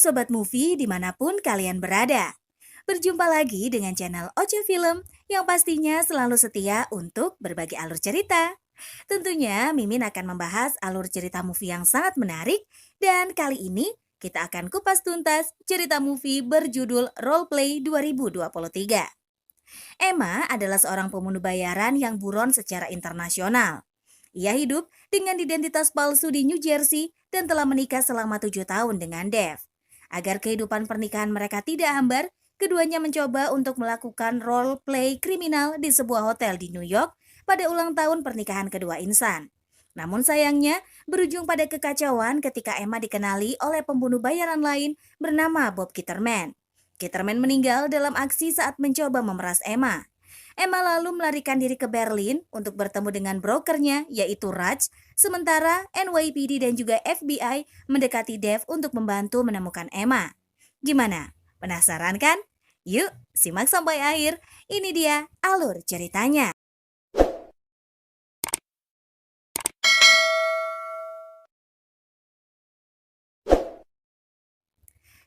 Sobat Movie dimanapun kalian berada. Berjumpa lagi dengan channel Oce Film yang pastinya selalu setia untuk berbagi alur cerita. Tentunya Mimin akan membahas alur cerita movie yang sangat menarik dan kali ini kita akan kupas tuntas cerita movie berjudul Roleplay 2023. Emma adalah seorang pembunuh bayaran yang buron secara internasional. Ia hidup dengan identitas palsu di New Jersey dan telah menikah selama 7 tahun dengan Dev. Agar kehidupan pernikahan mereka tidak hambar, keduanya mencoba untuk melakukan role play kriminal di sebuah hotel di New York pada ulang tahun pernikahan kedua insan. Namun sayangnya, berujung pada kekacauan ketika Emma dikenali oleh pembunuh bayaran lain bernama Bob Kitterman. Kitterman meninggal dalam aksi saat mencoba memeras Emma. Emma lalu melarikan diri ke Berlin untuk bertemu dengan brokernya yaitu Raj, sementara NYPD dan juga FBI mendekati Dev untuk membantu menemukan Emma. Gimana? Penasaran kan? Yuk, simak sampai akhir. Ini dia alur ceritanya.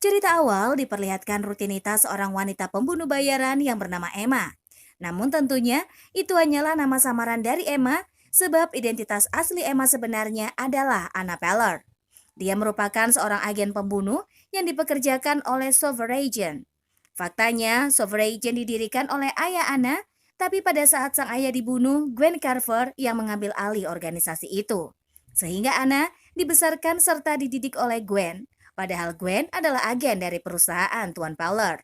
Cerita awal diperlihatkan rutinitas seorang wanita pembunuh bayaran yang bernama Emma. Namun tentunya itu hanyalah nama samaran dari Emma sebab identitas asli Emma sebenarnya adalah Anna Peller. Dia merupakan seorang agen pembunuh yang dipekerjakan oleh Sovereign. Faktanya, Sovereign didirikan oleh ayah Anna, tapi pada saat sang ayah dibunuh, Gwen Carver yang mengambil alih organisasi itu. Sehingga Anna dibesarkan serta dididik oleh Gwen. Padahal Gwen adalah agen dari perusahaan Tuan Peller.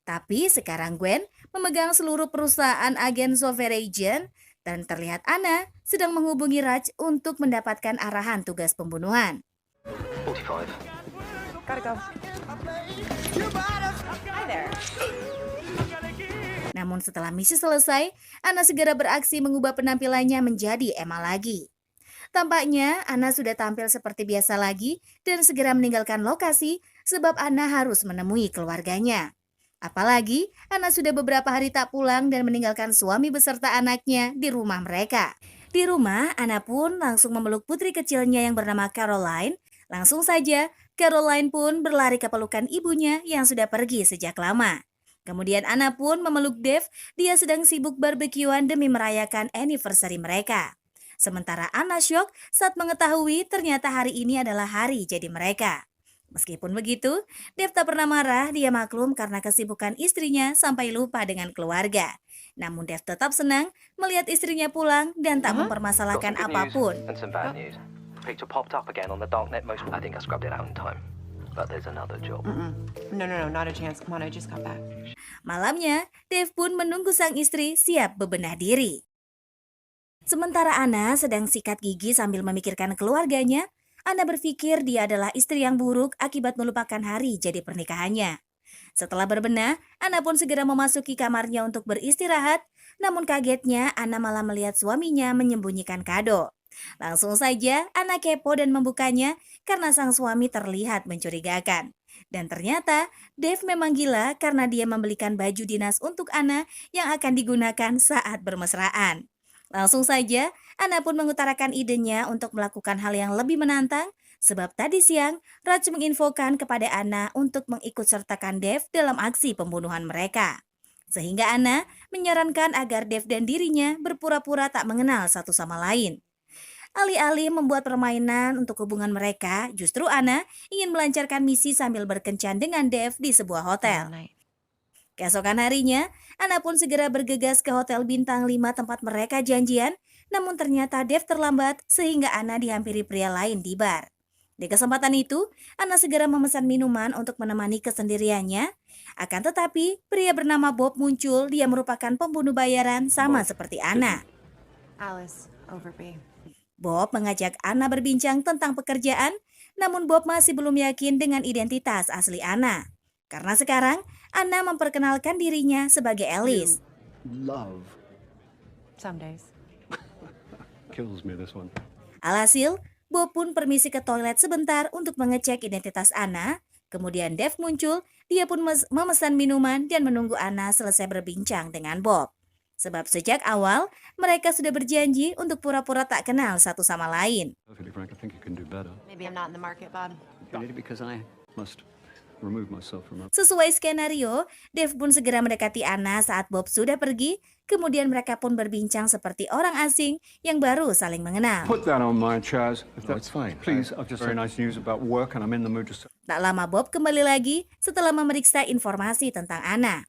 Tapi sekarang Gwen memegang seluruh perusahaan agen Sovereign dan terlihat Anna sedang menghubungi Raj untuk mendapatkan arahan tugas pembunuhan. 45. Gotta go. Hi there. Namun setelah misi selesai, Anna segera beraksi mengubah penampilannya menjadi Emma lagi. Tampaknya Anna sudah tampil seperti biasa lagi dan segera meninggalkan lokasi sebab Anna harus menemui keluarganya. Apalagi Anna sudah beberapa hari tak pulang dan meninggalkan suami beserta anaknya di rumah mereka. Di rumah, Anna pun langsung memeluk putri kecilnya yang bernama Caroline. Langsung saja, Caroline pun berlari ke pelukan ibunya yang sudah pergi sejak lama. Kemudian Anna pun memeluk Dev, dia sedang sibuk barbekyuan demi merayakan anniversary mereka. Sementara Anna syok saat mengetahui ternyata hari ini adalah hari jadi mereka. Meskipun begitu, Dev tak pernah marah, dia maklum karena kesibukan istrinya sampai lupa dengan keluarga. Namun Dev tetap senang melihat istrinya pulang dan tak Got mempermasalahkan some good news apapun. and some bad news. Picture popped up again on the darknet. I think I scrubbed it out in time. But there's another job. No, not a chance. Come on, I just got back. Malamnya, Dev pun menunggu sang istri siap bebenah diri. Sementara Anna sedang sikat gigi sambil memikirkan keluarganya, Anna berpikir dia adalah istri yang buruk akibat melupakan hari jadi pernikahannya. Setelah berbenah, Anna pun segera memasuki kamarnya untuk beristirahat, namun kagetnya Anna malah melihat suaminya menyembunyikan kado. Langsung saja Anna kepo dan membukanya karena sang suami terlihat mencurigakan. Dan ternyata Dev memang gila karena dia membelikan baju dinas untuk Anna yang akan digunakan saat bermesraan. Langsung saja, Anna pun mengutarakan idenya untuk melakukan hal yang lebih menantang, sebab tadi siang Raj menginfokan kepada Anna untuk mengikutsertakan Dev dalam aksi pembunuhan mereka. Sehingga Anna menyarankan agar Dev dan dirinya berpura-pura tak mengenal satu sama lain. Alih-alih membuat permainan untuk hubungan mereka, justru Anna ingin melancarkan misi sambil berkencan dengan Dev di sebuah hotel. Keesokan harinya, Anna pun segera bergegas ke hotel bintang 5 tempat mereka janjian, namun ternyata Dev terlambat sehingga Anna dihampiri pria lain di bar. Di kesempatan itu, Anna segera memesan minuman untuk menemani kesendiriannya. Akan tetapi, pria bernama Bob muncul, dia merupakan pembunuh bayaran sama seperti Anna. Alice, over B. Bob mengajak Anna berbincang tentang pekerjaan, namun Bob masih belum yakin dengan identitas asli Anna. Karena sekarang, Anna memperkenalkan dirinya sebagai Alice. Love Some days. kills me, this one. Alhasil, Bob pun permisi ke toilet sebentar untuk mengecek identitas Anna. Kemudian Dev muncul, dia pun memesan minuman dan menunggu Anna selesai berbincang dengan Bob. Sebab sejak awal, mereka sudah berjanji untuk pura-pura tak kenal satu sama lain. Perfectly frank, I think you can do better. Maybe I'm not in the market, Bob. Because I must remove myself from that. Sesuai skenario, Dev pun segera mendekati Anna saat Bob sudah pergi, kemudian mereka pun berbincang seperti orang asing yang baru saling mengenal. Put that on my Chaz. If No, it's fine. Please, I've just very nice news about work and I'm in the mood to... Tak lama Bob kembali lagi setelah memeriksa informasi tentang Anna.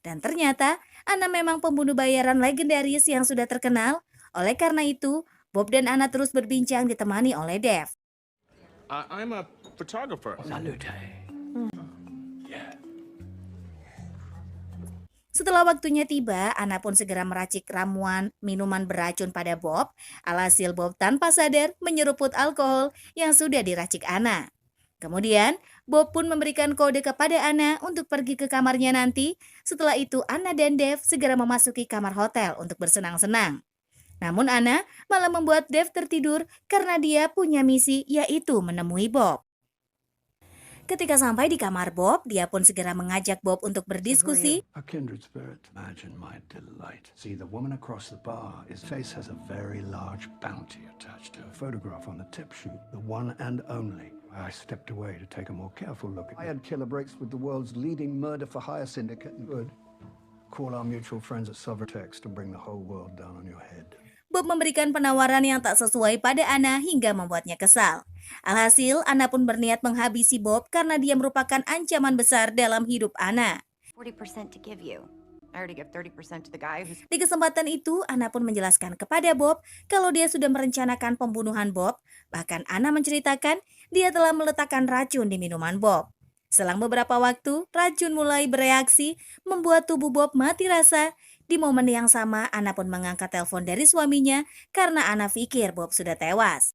Dan ternyata Anna memang pembunuh bayaran legendaris yang sudah terkenal. Oleh karena itu, Bob dan Anna terus berbincang ditemani oleh Dev. I'm a photographer. Setelah waktunya tiba, Anna pun segera meracik ramuan minuman beracun pada Bob. Alhasil Bob tanpa sadar menyeruput alkohol yang sudah diracik Anna. Kemudian, Bob pun memberikan kode kepada Anna untuk pergi ke kamarnya nanti. Setelah itu, Anna dan Dev segera memasuki kamar hotel untuk bersenang-senang. Namun Anna malah membuat Dev tertidur karena dia punya misi, yaitu menemui Bob. Ketika sampai di kamar Bob, dia pun segera mengajak Bob untuk berdiskusi. A kindred spirit. Imagine my delight. See, the woman across the bar, his face has a very large bounty attached to a photograph on the tip sheet, the one and only. I stepped away to take a more careful look at it. I had killer breaks with the world's leading murder-for-hire syndicate. Good. Call our mutual friends at Sovertex to bring the whole world down on your head. Bob memberikan penawaran yang tak sesuai pada Anna hingga membuatnya kesal. Alhasil, Anna pun berniat menghabisi Bob karena dia merupakan ancaman besar dalam hidup Anna. 40% to give you. I already give 30% to the guy who's... Di kesempatan itu, Anna pun menjelaskan kepada Bob kalau dia sudah merencanakan pembunuhan Bob. Bahkan Anna menceritakan dia telah meletakkan racun di minuman Bob. Selang beberapa waktu, racun mulai bereaksi, membuat tubuh Bob mati rasa. Di momen yang sama, Anna pun mengangkat telepon dari suaminya karena Anna pikir Bob sudah tewas.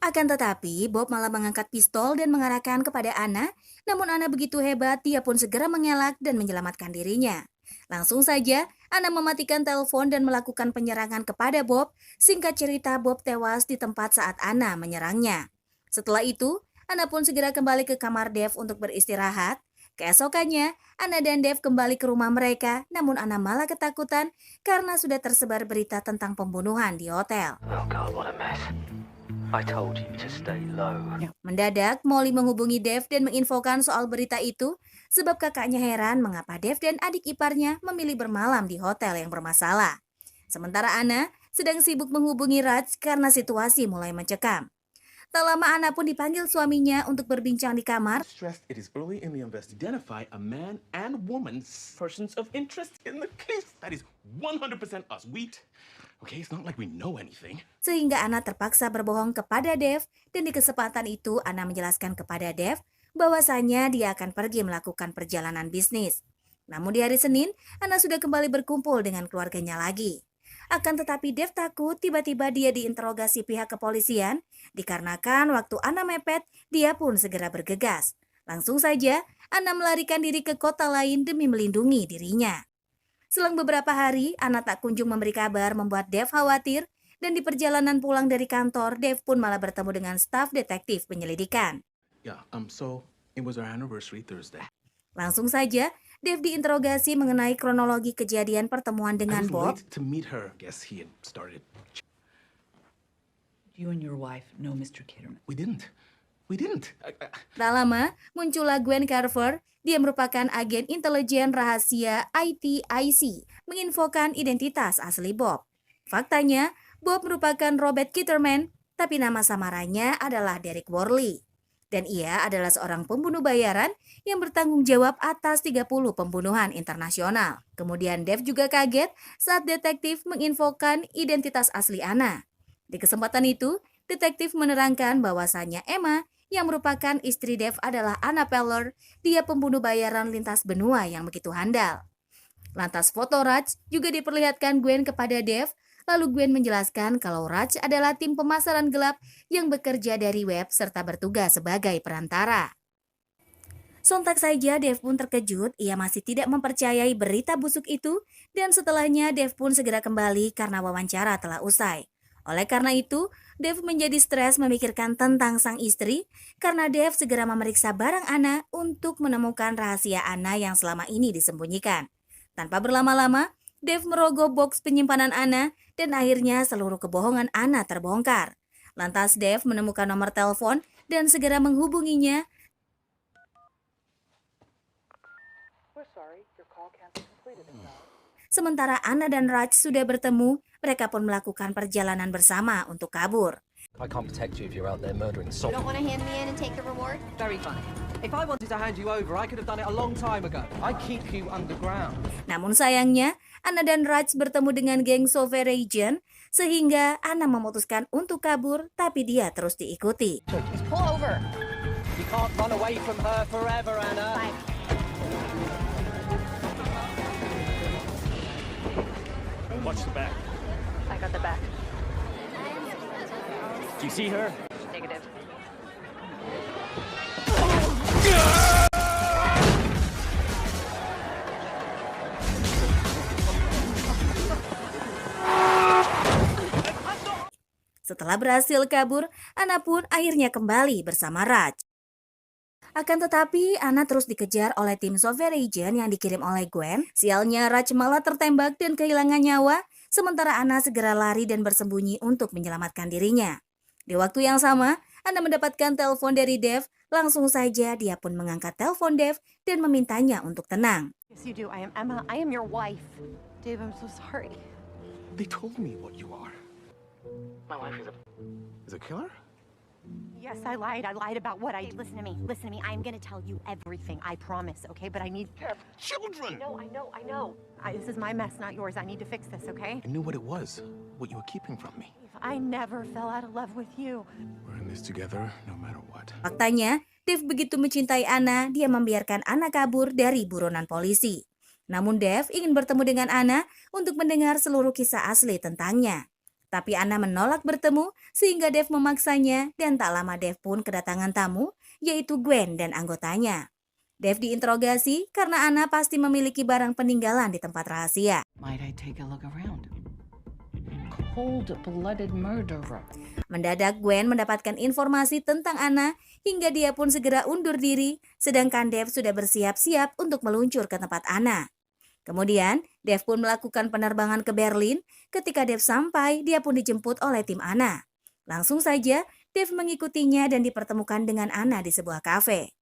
Akan tetapi, Bob malah mengangkat pistol dan mengarahkan kepada Anna. Namun Anna begitu hebat, dia pun segera mengelak dan menyelamatkan dirinya. Langsung saja, Anna mematikan telepon dan melakukan penyerangan kepada Bob. Singkat cerita, Bob tewas di tempat saat Anna menyerangnya. Setelah itu, Anna pun segera kembali ke kamar Dev untuk beristirahat. Keesokannya, Anna dan Dev kembali ke rumah mereka, namun Anna malah ketakutan karena sudah tersebar berita tentang pembunuhan di hotel. Oh God, what a mess. I told you to stay low. Mendadak, Molly menghubungi Dev dan menginfokan soal berita itu, sebab kakaknya heran mengapa Dev dan adik iparnya memilih bermalam di hotel yang bermasalah. Sementara Anna sedang sibuk menghubungi Raj karena situasi mulai mencekam. Tak lama Anna pun dipanggil suaminya untuk berbincang di kamar. Stressed it is early in the investigation. Identify a man and woman persons of interest in the case. That is 100% us. Okay, it's not like we know anything. Sehingga Anna terpaksa berbohong kepada Dev, dan di kesempatan itu Anna menjelaskan kepada Dev bahwasanya dia akan pergi melakukan perjalanan bisnis. Namun di hari Senin, Anna sudah kembali berkumpul dengan keluarganya lagi. Akan tetapi Dev takut tiba-tiba dia diinterogasi pihak kepolisian, dikarenakan waktu Anna mepet, dia pun segera bergegas. Langsung saja, Anna melarikan diri ke kota lain demi melindungi dirinya. Selang beberapa hari, Anna tak kunjung memberi kabar membuat Dev khawatir, dan di perjalanan pulang dari kantor, Dev pun malah bertemu dengan staf detektif penyelidikan. Yeah, so it was our anniversary Thursday. Langsung saja, Dev diinterogasi mengenai kronologi kejadian pertemuan dengan I was Bob. late to meet her. Guess he had started. You and your wife know Mr. Kitterman. We didn't. Tak lama, muncullah Gwen Carver. Dia merupakan agen intelijen rahasia ITIC, menginfokan identitas asli Bob. Faktanya, Bob merupakan Robert Kitterman, tapi nama samarannya adalah Derek Worley. Dan ia adalah seorang pembunuh bayaran yang bertanggung jawab atas 30 pembunuhan internasional. Kemudian Dev juga kaget saat detektif menginfokan identitas asli Anna. Di kesempatan itu, detektif menerangkan bahwasannya Emma yang merupakan istri Dev adalah Anna Peller, dia pembunuh bayaran lintas benua yang begitu handal. Lantas foto Raj juga diperlihatkan Gwen kepada Dev. Lalu Gwen menjelaskan kalau Raj adalah tim pemasaran gelap yang bekerja dari web serta bertugas sebagai perantara. Sontak saja Dev pun terkejut, ia masih tidak mempercayai berita busuk itu, dan setelahnya Dev pun segera kembali karena wawancara telah usai. Oleh karena itu, Dev menjadi stres memikirkan tentang sang istri, karena Dev segera memeriksa barang Anna untuk menemukan rahasia Anna yang selama ini disembunyikan. Tanpa berlama-lama, Dev merogoh box penyimpanan Anna dan akhirnya seluruh kebohongan Anna terbongkar. Lantas Dev menemukan nomor telepon dan segera menghubunginya. Sementara Anna dan Raj sudah bertemu, mereka pun melakukan perjalanan bersama untuk kabur. I can't protect you if you're out there murdering You salt. don't want to hand me in and take the reward? Very funny. If I wanted to hand you over, I could have done it a long time ago. I keep you underground. Namun sayangnya, Anna dan Raj bertemu dengan geng Sovereign, sehingga Anna memutuskan untuk kabur, tapi dia terus diikuti. Just pull over. You can't run away from her forever, Anna. Fine. Watch the back. I got the back. Do you see her? Negative. Setelah berhasil kabur, Anna pun akhirnya kembali bersama Raj. Akan tetapi, Anna terus dikejar oleh tim Sovereign yang dikirim oleh Gwen. Sialnya, Raj malah tertembak dan kehilangan nyawa, sementara Anna segera lari dan bersembunyi untuk menyelamatkan dirinya. Di waktu yang sama, Anna mendapatkan telepon dari Dev. Langsung saja dia pun mengangkat telepon Dev dan memintanya untuk tenang. Yes, you do. I am Emma. I am your wife. Dave, I'm so sorry. They told me what you are. My wife is Is a killer? Yes, I lied. I lied about what I... Listen to me. Listen to me. I'm going to tell you everything. I promise, okay? But I need... Children! I know. This is my mess, not yours. I need to fix this, okay? I knew what it was, what you were keeping from me. I never fell out of love with you. We're in this together, no matter what. Faktanya, Dev begitu mencintai Anna, dia membiarkan Anna kabur dari buronan polisi. Namun Dev ingin bertemu dengan Anna untuk mendengar seluruh kisah asli tentangnya. Tapi Anna menolak bertemu sehingga Dev memaksanya dan tak lama Dev pun kedatangan tamu, yaitu Gwen dan anggotanya. Dev diinterogasi karena Anna pasti memiliki barang peninggalan di tempat rahasia. Might I take a look around? Cold-blooded murderer. Mendadak Gwen mendapatkan informasi tentang Anna hingga dia pun segera undur diri, sedangkan Dev sudah bersiap-siap untuk meluncur ke tempat Anna. Kemudian, Dev pun melakukan penerbangan ke Berlin. Ketika Dev sampai, dia pun dijemput oleh tim Anna. Langsung saja, Dev mengikutinya dan dipertemukan dengan Anna di sebuah kafe.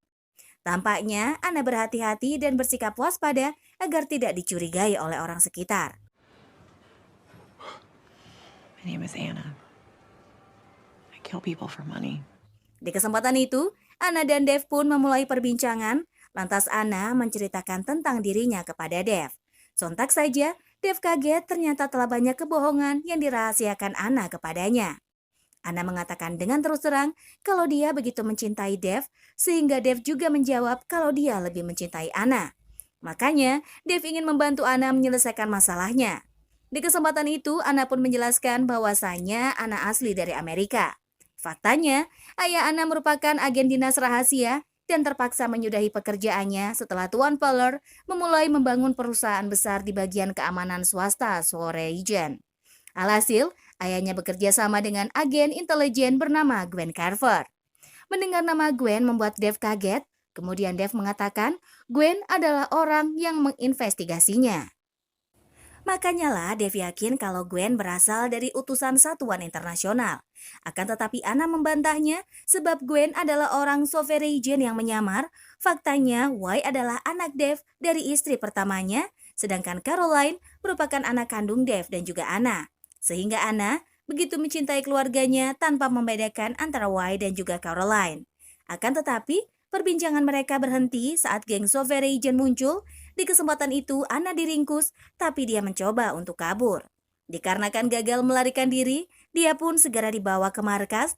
Tampaknya, Anna berhati-hati dan bersikap waspada agar tidak dicurigai oleh orang sekitar. My name is Anna. I kill people for money. Di kesempatan itu, Anna dan Dev pun memulai perbincangan. Lantas Anna menceritakan tentang dirinya kepada Dev. Sontak saja, Dev kaget ternyata telah banyak kebohongan yang dirahasiakan Anna kepadanya. Anna mengatakan dengan terus terang kalau dia begitu mencintai Dev, sehingga Dev juga menjawab kalau dia lebih mencintai Anna. Makanya, Dev ingin membantu Anna menyelesaikan masalahnya. Di kesempatan itu, Anna pun menjelaskan bahwasanya Anna asli dari Amerika. Faktanya, ayah Anna merupakan agen dinas rahasia dan terpaksa menyudahi pekerjaannya setelah Tuan Poller memulai membangun perusahaan besar di bagian keamanan swasta Sovereign. Alhasil, ayahnya bekerja sama dengan agen intelijen bernama Gwen Carver. Mendengar nama Gwen membuat Dev kaget, kemudian Dev mengatakan Gwen adalah orang yang menginvestigasinya. Makanya lah Dev yakin kalau Gwen berasal dari utusan satuan internasional. Akan tetapi Anna membantahnya sebab Gwen adalah orang Sovereign yang menyamar. Faktanya Y adalah anak Dev dari istri pertamanya, sedangkan Caroline merupakan anak kandung Dev dan juga Anna. Sehingga Anna begitu mencintai keluarganya tanpa membedakan antara Y dan juga Caroline. Akan tetapi perbincangan mereka berhenti saat geng Sovereign muncul. Di kesempatan itu Anna diringkus, tapi dia mencoba untuk kabur. Dikarenakan gagal melarikan diri, dia pun segera dibawa ke markas.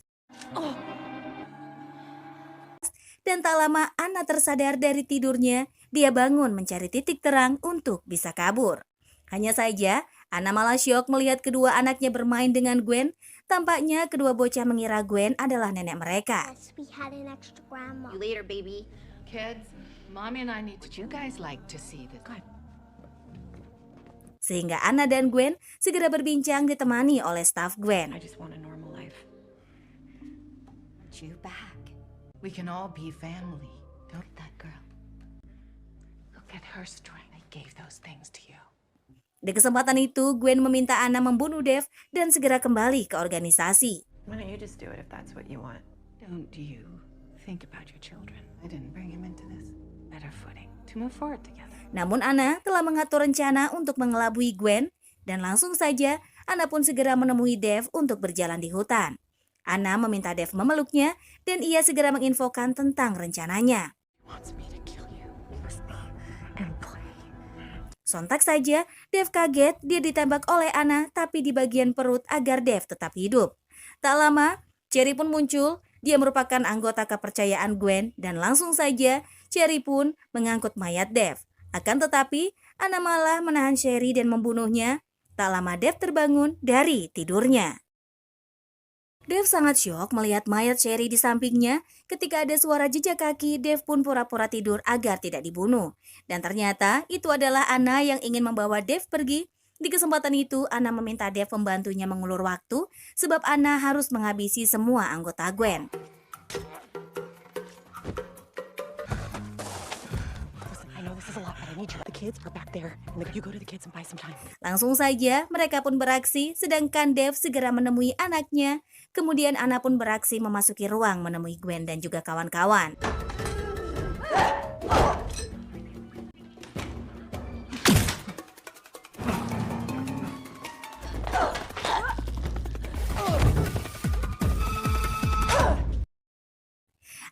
Dan tak lama Anna tersadar dari tidurnya, dia bangun mencari titik terang untuk bisa kabur. Hanya saja, Anna malah syok melihat kedua anaknya bermain dengan Gwen. Tampaknya kedua bocah mengira Gwen adalah nenek mereka. Yes, we had an extra grandma. You later, baby. Kids, Mommy and I need to... Would you guys like to see this? Sehingga Anna dan Gwen segera berbincang ditemani oleh staf Gwen. I just want a normal life. Want you back. We can all be family. Don't that girl. Look at her strength. I gave those things to you. Di kesempatan itu, Gwen meminta Anna membunuh Dev dan segera kembali ke organisasi. Why don't you just do it if that's what you want? Don't you think about your children. I didn't bring him into this. better footing to move forward together. Namun Anna telah mengatur rencana untuk mengelabui Gwen dan langsung saja Anna pun segera menemui Dev untuk berjalan di hutan. Anna meminta Dev memeluknya dan ia segera menginfokan tentang rencananya. Sontak saja Dev kaget dia ditembak oleh Anna tapi di bagian perut agar Dev tetap hidup. Tak lama Cherry pun muncul. Dia merupakan anggota kepercayaan Gwen dan langsung saja Cherry pun mengangkut mayat Dev. Akan tetapi Anna malah menahan Cherry dan membunuhnya. Tak lama Dev terbangun dari tidurnya. Dev sangat syok melihat mayat Cherry di sampingnya. Ketika ada suara jejak kaki, Dev pun pura-pura tidur agar tidak dibunuh. Dan ternyata itu adalah Anna yang ingin membawa Dev pergi. Di kesempatan itu, Anna meminta Dev membantunya mengulur waktu sebab Anna harus menghabisi semua anggota Gwen. Langsung saja mereka pun beraksi sedangkan Dev segera menemui anaknya. Kemudian Anna pun beraksi memasuki ruang menemui Gwen dan juga kawan-kawan.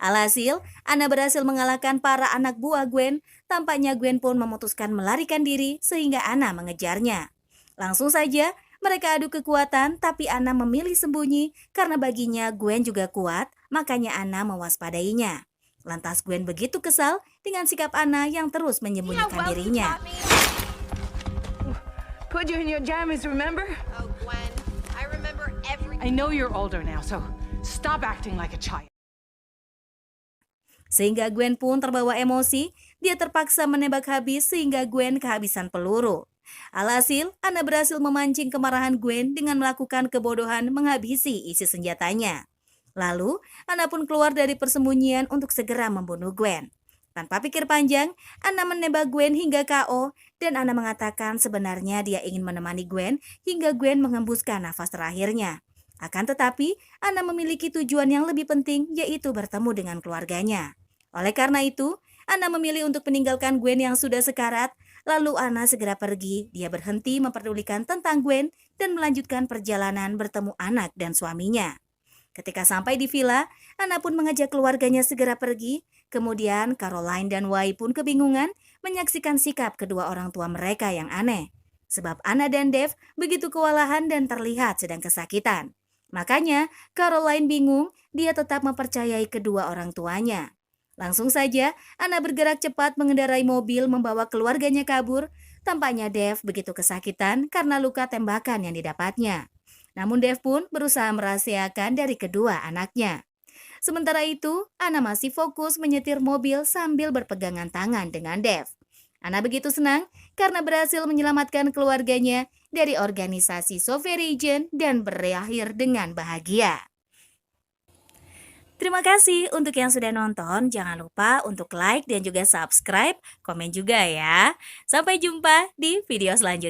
Alhasil, Anna berhasil mengalahkan para anak buah Gwen. Tampaknya Gwen pun memutuskan melarikan diri sehingga Anna mengejarnya. Langsung saja mereka adu kekuatan tapi Anna memilih sembunyi karena baginya Gwen juga kuat, makanya Anna mewaspadainya. Lantas Gwen begitu kesal dengan sikap Anna yang terus menyembunyikan dirinya. Put you in your jammies, remember? Oh, Gwen, I remember everything. I know you're older now, so stop acting like a child. Sehingga Gwen pun terbawa emosi, dia terpaksa menembak habis sehingga Gwen kehabisan peluru. Alhasil, Anna berhasil memancing kemarahan Gwen dengan melakukan kebodohan menghabisi isi senjatanya. Lalu, Anna pun keluar dari persembunyian untuk segera membunuh Gwen. Tanpa pikir panjang, Anna menembak Gwen hingga KO dan Anna mengatakan sebenarnya dia ingin menemani Gwen hingga Gwen menghembuskan nafas terakhirnya. Akan tetapi, Anna memiliki tujuan yang lebih penting yaitu bertemu dengan keluarganya. Oleh karena itu, Anna memilih untuk meninggalkan Gwen yang sudah sekarat. Lalu Anna segera pergi, dia berhenti memperdulikan tentang Gwen dan melanjutkan perjalanan bertemu anak dan suaminya. Ketika sampai di villa, Anna pun mengajak keluarganya segera pergi. Kemudian Caroline dan Wai pun kebingungan menyaksikan sikap kedua orang tua mereka yang aneh. Sebab Anna dan Dev begitu kewalahan dan terlihat sedang kesakitan. Makanya Caroline bingung, dia tetap mempercayai kedua orang tuanya. Langsung saja, Anna bergerak cepat mengendarai mobil membawa keluarganya kabur. Tampaknya Dev begitu kesakitan karena luka tembakan yang didapatnya. Namun Dev pun berusaha merahasiakan dari kedua anaknya. Sementara itu, Anna masih fokus menyetir mobil sambil berpegangan tangan dengan Dev. Anna begitu senang karena berhasil menyelamatkan keluarganya dari organisasi Sovereign Region dan berakhir dengan bahagia. Terima kasih untuk yang sudah nonton. Jangan lupa untuk like dan juga subscribe, komen juga ya. Sampai jumpa di video selanjutnya.